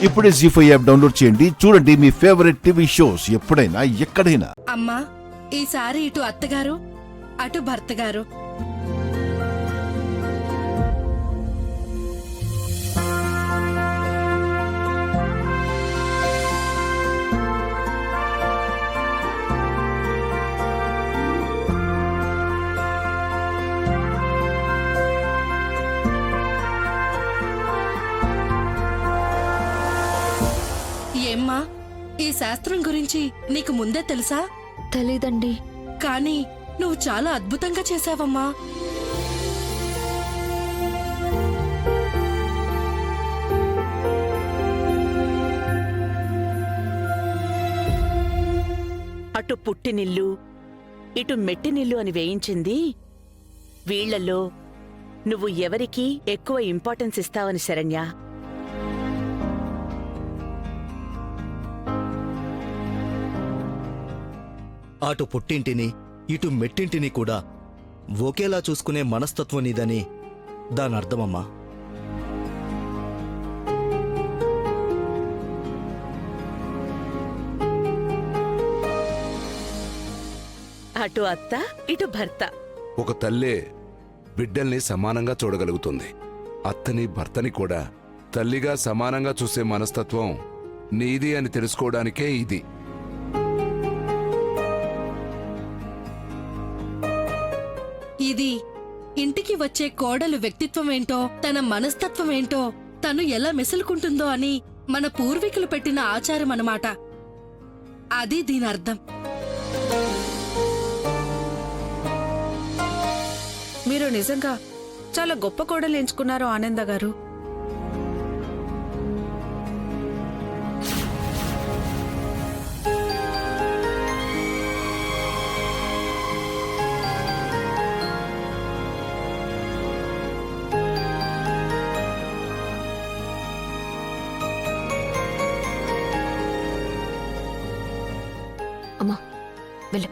ఇప్పుడే జీ5 app download చేయండి. చూడండి మీ ఫేవరెట్ టీవీ షోస్ ఎప్పుడైనా ఎక్కడైనా. అమ్మా, ఈసారి ఇటు అత్తగారు అటు భర్త గారు. ఏమ్మా, ఈ శాస్త్రం గురించి నీకు ముందే తెలుసా? తెలీదండి. కానీ నువ్వు చాలా అద్భుతంగా చేశావమ్మా. అటు పుట్టినిల్లు ఇటు మెట్టినిల్లు అని వేయించింది వీళ్లలో నువ్వు ఎవరికి ఎక్కువ ఇంపార్టెన్స్ ఇస్తావని శరణ్య. అటు పుట్టింటిని ఇటు మెట్టింటిని కూడా ఒకేలా చూసుకునే మనస్తత్వం నీదని దానర్థమమ్మా. అటు అత్త ఇటు భర్త. ఒక తల్లే బిడ్డల్ని సమానంగా చూడగలుగుతుంది. అత్తని భర్తని కూడా తల్లిగా సమానంగా చూసే మనస్తత్వం నీది అని తెలుసుకోవడానికే ఇది. ఇది ఇంటికి వచ్చే కోడలు వ్యక్తిత్వమేంటో, తన మనస్తత్వమేంటో, తను ఎలా మెసులుకుంటుందో అని మన పూర్వీకులు పెట్టిన ఆచారం అన్నమాట. అది దీని అర్థం. మీరు నిజంగా చాలా గొప్ప కోడలు ఎంచుకున్నారు ఆనంద గారు. అమ్మా వెళ్ళు.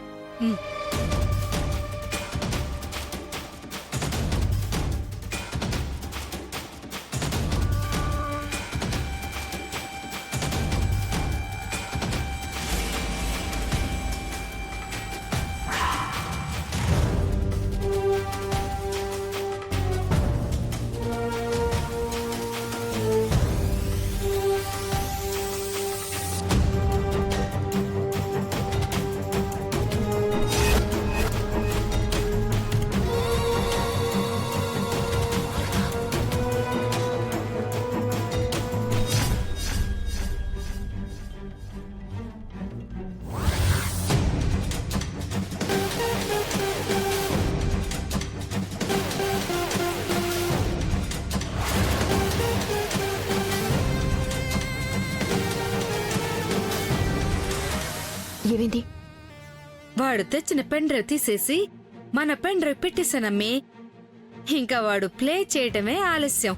ఏమైంది? వాడు తెచ్చిన పెన్ డ్రైవ్ తీసేసి మన పెన్ డ్రైవ్ పెట్టేశానమ్మే. ఇంకా వాడు ప్లే చేయటమే ఆలస్యం.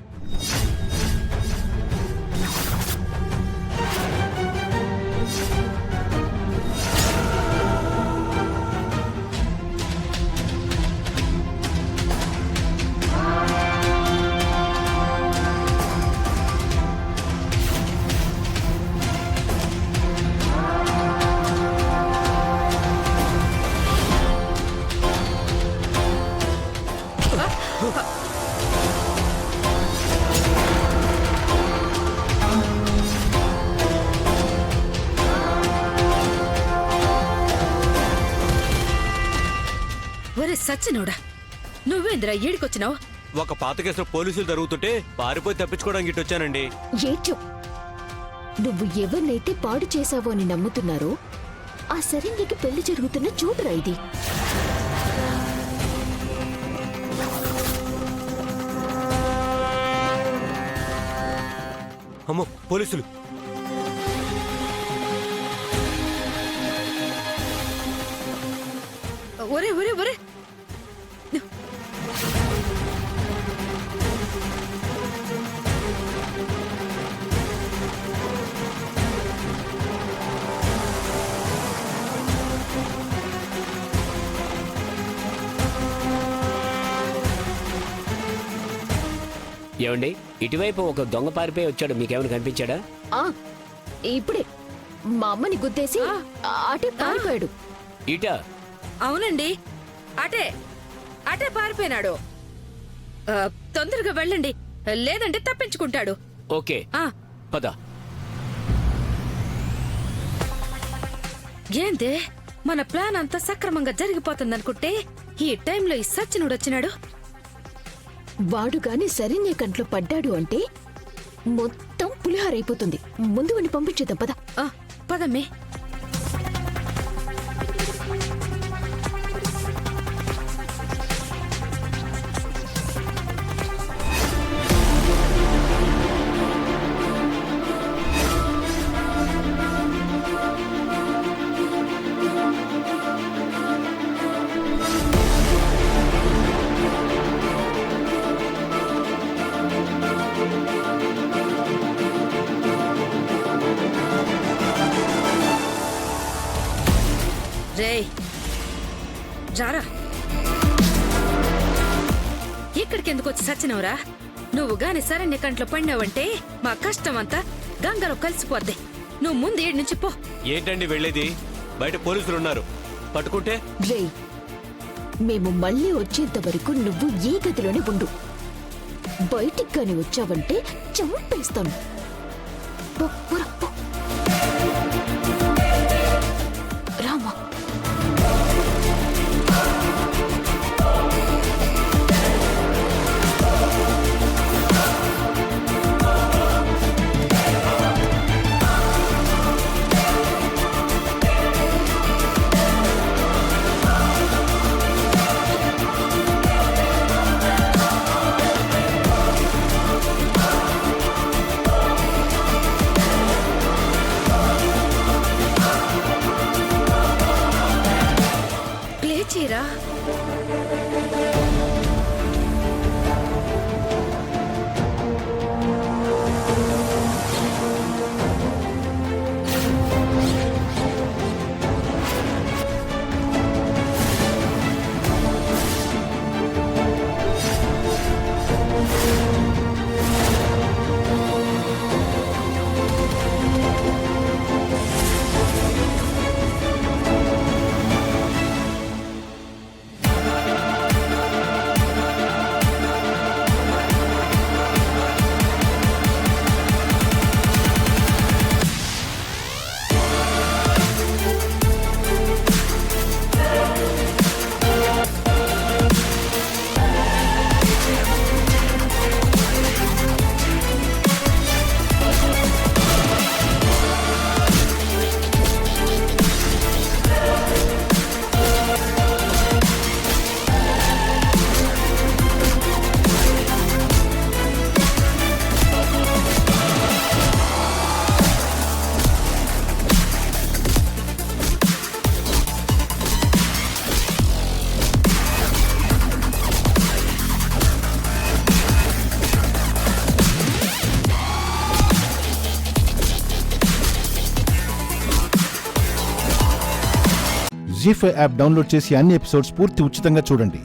ఒరే సచ్చినోడా, నువ్వేంద్రా ఈడికొచ్చినావు? ఒక పాత కేసులో పోలీసులు జరుగుతుంటే పారిపోయి తప్పించుకోవడానికి ఇటొచ్చానండి. ఏడ్చు. నువ్వు ఎవరినైతే పాడు చేశావో అని నమ్ముతున్నారో ఆ శరణ్యకి పెళ్లి జరుగుతున్న చూడురా ఇది. అమ్మో, పోలీసులు! ఒరే ఒరే ఒరే, ఏమండి ఇటువైపు ఒక దొంగ పారిపోయి వచ్చాడు, మీకేమైనా కనిపించాడా? ఆ ఇప్పుడే మా అమ్మని గుద్దేసి అటే పారిపోయాడు. ఇట అవునండి, అటే అటే పారిపోయినాడు. తొందరగా వెళ్ళండి, లేదంటే తప్పించుకుంటాడు. ఓకే ఆ పద. ఏందే, మన ప్లాన్ అంతా సక్రమంగా జరిగిపోతుందనుకుంటే ఈ టైంలో ఈ సచ్చినుడు వచ్చినాడు. వాడు గాని శరణ్య కంట్లో పడ్డాడు అంటే మొత్తం పులిహారైపోతుంది. ముందు వాడిని పంపించేద్దాం పద. పదమ్మే. రేయ్ రారా, ఇక్కడికి ఎందుకు వచ్చి సచ్చినవురా? నువ్వు గాని శరణ్య కంట్లో పడినావంటే మా కష్టం అంతా గంగలో కలిసిపోద్ది. నువ్వు ముందు ఏడు నుంచి పో. ఏంటండి వెళ్ళేది? బయట పోలీసులు ఉన్నారు, పట్టుకుంటే? రే, మేము మళ్ళీ వచ్చేంత వరకు నువ్వు ఈ గదిలోనే ఉండు. బయటికి గాని వచ్చావంటే చంపేస్తాను. పో, పోరా, పో. రామా. ప్లే చేయరా. జీ5 యాప్ డౌన్లోడ్ చేసి అన్ని ఎపిసోడ్స్ పూర్తి ఉచితంగా చూడండి.